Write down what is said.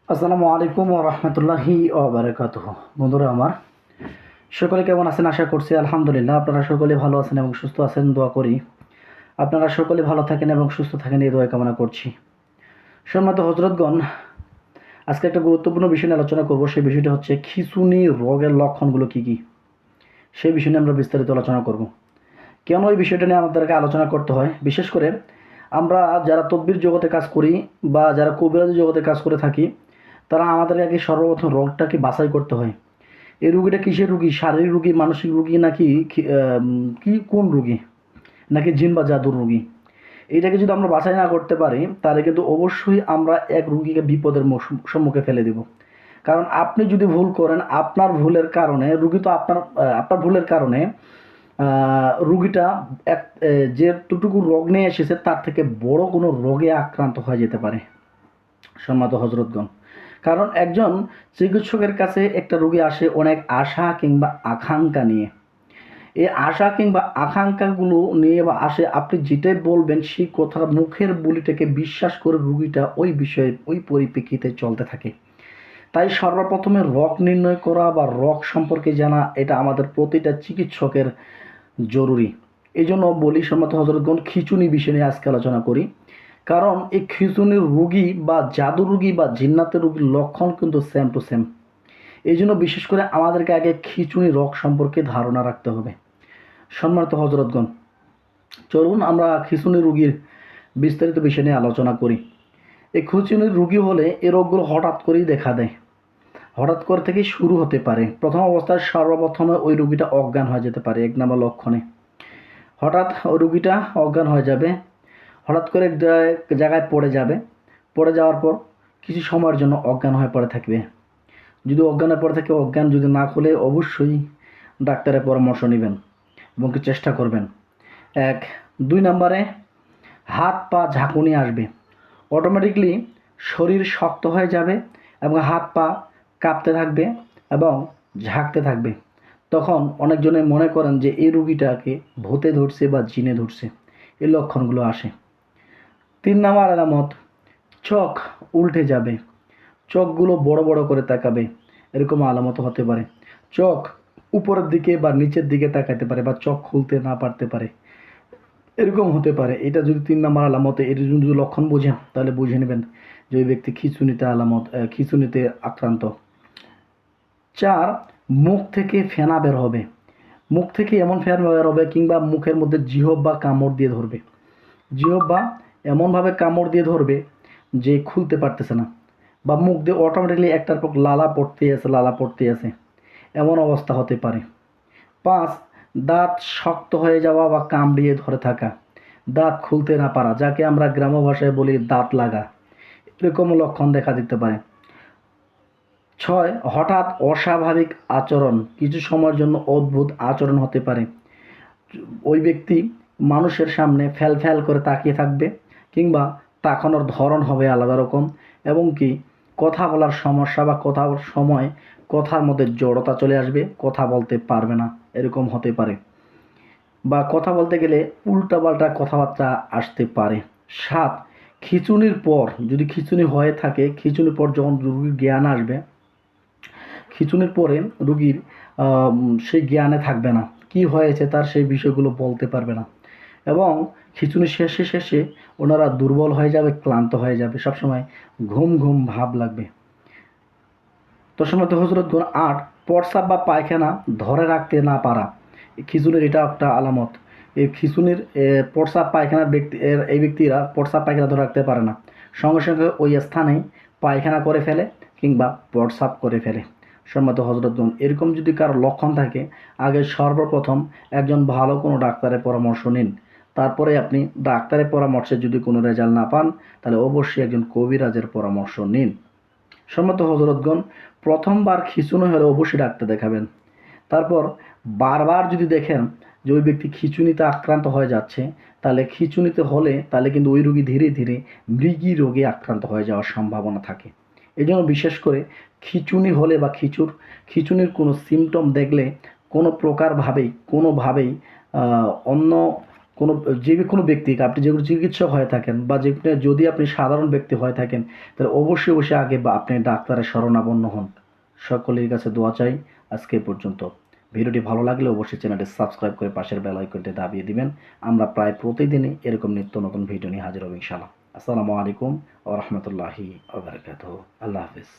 আসসালামু আলাইকুম ওয়া রাহমাতুল্লাহি ওয়া বারাকাতুহু। বন্ধুরা আমার, সকলে কেমন আছেন? আশা করছি আলহামদুলিল্লাহ আপনারা সকলে ভালো আছেন এবং সুস্থ আছেন। দোয়া করি আপনারা সকলে ভালো থাকেন এবং সুস্থ থাকেন, এই দোয়া কামনা করছি। সম্মানিত হযরতগণ, আজকে একটা গুরুত্বপূর্ণ বিষয় নিয়ে আলোচনা করব। সেই বিষয়টা হচ্ছে খিঁচুনি রোগের লক্ষণগুলো কী কী, সেই বিষয় নিয়ে আমরা বিস্তারিত আলোচনা করব। কেন এই বিষয়টা নিয়ে আমাদেরকে আলোচনা করতে হয়? বিশেষ করে আমরা যারা তদ্বির জগতে কাজ করি বা যারা কবিরাজি জগতে কাজ করে থাকি, তারা আমাদেরকে আগে সর্বপ্রথম রোগটাকে বাছাই করতে হয়। এই রুগীটা কিসের রুগী? শারীরিক রুগী, মানসিক রুগী, নাকি কি কোন রুগী, নাকি জিন বা জাদুর রুগী? এইটাকে যদি আমরা বাছাই না করতে পারি, তাহলে কিন্তু অবশ্যই আমরা এক রুগীকে বিপদের সম্মুখে ফেলে দেব। কারণ আপনি যদি ভুল করেন, আপনার ভুলের কারণে রুগী তো আপনার ভুলের কারণে রুগীটা এক যেটুকু রোগ নিয়ে এসেছে তার থেকে বড় কোনো রোগে আক্রান্ত হয়ে যেতে পারে। সম্মানিত হযরতগণ, কারণ একজন চিকিৎসকের কাছে একটা রোগী আসে অনেক আশা কিংবা আকাঙ্ক্ষা নিয়ে। এই আশা কিংবা আকাঙ্ক্ষাগুলো নিয়ে বা আসে, আপনি যেটাই বলবেন সেই কথার মুখের বলিটাকে বিশ্বাস করে রুগীটা ওই বিষয়ে ওই পরিপ্রেক্ষিতে চলতে থাকে। তাই সর্বপ্রথমে রোগ নির্ণয় করা বা রোগ সম্পর্কে জানা, এটা আমাদের প্রতিটা চিকিৎসকের জরুরি। এই জন্য বলি সম্মত হযরতগণ, খিঁচুনি বিষয় নিয়ে আজকে আলোচনা করি। কারণ এই খিঁচুনির রুগী বা জাদু রুগী বা জিন্নাতের রুগীর লক্ষণ কিন্তু সেম টু সেম। এই জন্য বিশেষ করে আমাদেরকে আগে খিঁচুনি রোগ সম্পর্কে ধারণা রাখতে হবে। সম্মানিত হযরতগণ, চলুন আমরা খিঁচুনি রুগীর বিস্তারিত বিষয় নিয়ে আলোচনা করি। এই খিঁচুনির রুগী হলে এই রোগগুলো হঠাৎ করেই দেখা দেয়, হঠাৎ করে থেকেই শুরু হতে পারে। প্রথম অবস্থায় সর্বপ্রথমে ওই রুগীটা অজ্ঞান হয়ে যেতে পারে। এক নম্বর লক্ষণে হঠাৎ ওই রুগীটা অজ্ঞান হয়ে যাবে, হঠাৎ করে এক জায়গায় পড়ে যাবে। পড়ে যাওয়ার পর কিছু সময়ের জন্য অজ্ঞান হয়ে পড়ে থাকবে। যদি অজ্ঞানে পড়ে থাকে, অজ্ঞান যদি না খুলে অবশ্যই ডাক্তারের পরামর্শ নেবেন এবং চেষ্টা করবেন। এক। দুই নম্বরে হাত পা ঝাঁকুনি আসবে। অটোমেটিকলি শরীর শক্ত হয়ে যাবে এবং হাত পা কাঁপতে থাকবে এবং ঝাঁকতে থাকবে। তখন অনেকজনে মনে করেন যে এই রুগীটাকে ভূতে ধরছে বা জিনে ধরছে। এই লক্ষণগুলো আসে। তিন নম্বর আলামত, চোখ উল্টে যাবে, চোখগুলো বড় বড় করে তাকাবে, এরকম আলামত হতে পারে। চোখ উপরের দিকে বা নিচের দিকে তাকাতে পারে বা চোখ খুলতে না পারতে পারে, এরকম হতে পারে। এটা যদি তিন নম্বর আলামতে, এর যদি লক্ষণ বোঝেন তাহলে বুঝে নেবেন যে ওই ব্যক্তি খিঁচুনিতে আক্রান্ত। চার, মুখ থেকে ফেনা বের হবে। মুখ থেকে এমন ফেনা বের হবে কিংবা মুখের মধ্যে জিহ্বা কামড় দিয়ে ধরবে। জিহ্বা এমনভাবে কামড় দিয়ে ধরবে যে খুলতে পারতেছে না, বা মুখ দিয়ে অটোমেটিকলি একটার পর লালা পড়তেই আছে, এমন অবস্থা হতে পারে। পাঁচ, দাঁত শক্ত হয়ে যাওয়া বা কামড়িয়ে ধরে থাকা, দাঁত খুলতে না পারা, যাকে আমরা গ্রাম্য ভাষায় বলি দাঁত লাগা, এরকম লক্ষণ দেখা দিতে পারে। ছয়, হঠাৎ অস্বাভাবিক আচরণ, কিছু সময়ের জন্য অদ্ভুত আচরণ হতে পারে। ওই ব্যক্তি মানুষের সামনে ফ্যাল ফ্যাল করে তাকিয়ে থাকবে কিংবা তাকানোর ধরন হবে আলাদা রকম, এবং কি কথা বলার সমস্যা বা কথা বলার সময় কথার মধ্যে জড়তা চলে আসবে, কথা বলতে পারবে না, এরকম হতে পারে। বা কথা বলতে গেলে উল্টাপাল্টা কথাবার্তা আসতে পারে। সাত, খিঁচুনির পর, যদি খিঁচুনি হয়ে থাকে, খিঁচুনির পর যখন রোগীর জ্ঞান আসবে, খিঁচুনির পরে রুগীর সেই জ্ঞানে থাকবে না, কি হয়েছে তার সেই বিষয়গুলো বলতে পারবে না, এবং খিঁচুনির শেষে ওনারা দুর্বল হয়ে যাবে, ক্লান্ত হয়ে যাবে, সবসময় ঘুম ঘুম ভাব লাগবে। তো সম্মানিত হযরতগণ, আট, প্রস্রাব বা পায়খানা ধরে রাখতে না পারা, খিঁচুনির এটা একটা আলামত। এই খিঁচুনির প্রস্রাব পায়খানার এই ব্যক্তিরা প্রস্রাব পায়খানা ধরে রাখতে পারে না, সঙ্গে সঙ্গে ওই স্থানেই পায়খানা করে ফেলে কিংবা প্রস্রাব করে ফেলে। সম্মানিত হযরতগণ, এরকম যদি কারো লক্ষণ থাকে, আগে সর্বপ্রথম একজন ভালো কোনো ডাক্তারের পরামর্শ নিন। তারপরে আপনি ডাক্তারের পরামর্শে যদি কোনো রেজাল্ট না পান, তাহলে অবশ্যই একজন কবিরাজের পরামর্শ নিন। সম্মত হযরতগণ, প্রথমবার খিঁচুনি হলে অবশ্যই ডাক্তার দেখাবেন। তারপর বারবার যদি দেখেন যে ওই ব্যক্তি খিঁচুনিতে আক্রান্ত হয়ে যাচ্ছে, তাহলে কিন্তু ওই রোগী ধীরে ধীরে মৃগী রোগে আক্রান্ত হয়ে যাওয়ার সম্ভাবনা থাকে। এই জন্য বিশেষ করে খিঁচুনি হলে বা খিঁচুনির কোনো সিমটম দেখলে কোনোভাবেই অন্য কোনো কোনো ব্যক্তিকে আপনি যেগুলো চিকিৎসক হয়ে থাকেন বা যদি আপনি সাধারণ ব্যক্তি হয়ে থাকেন, তাহলে অবশ্যই অবশ্যই আগে বা আপনি ডাক্তারের শরণাপন্ন হন। সকলের কাছে দোয়া চাই। আজকে এই পর্যন্ত। ভিডিওটি ভালো লাগলে অবশ্যই চ্যানেলটি সাবস্ক্রাইব করে পাশের বেল আইকনটি দাবিয়ে দিবেন। আমরা প্রায় প্রতিদিনই এরকম নিত্য নতুন ভিডিও নিয়ে হাজির হব ইনশাআল্লাহ। আসসালামু আলাইকুম ওয়া রাহমাতুল্লাহি ওয়া বারাকাতুহু। আল্লাহ হাফেজ।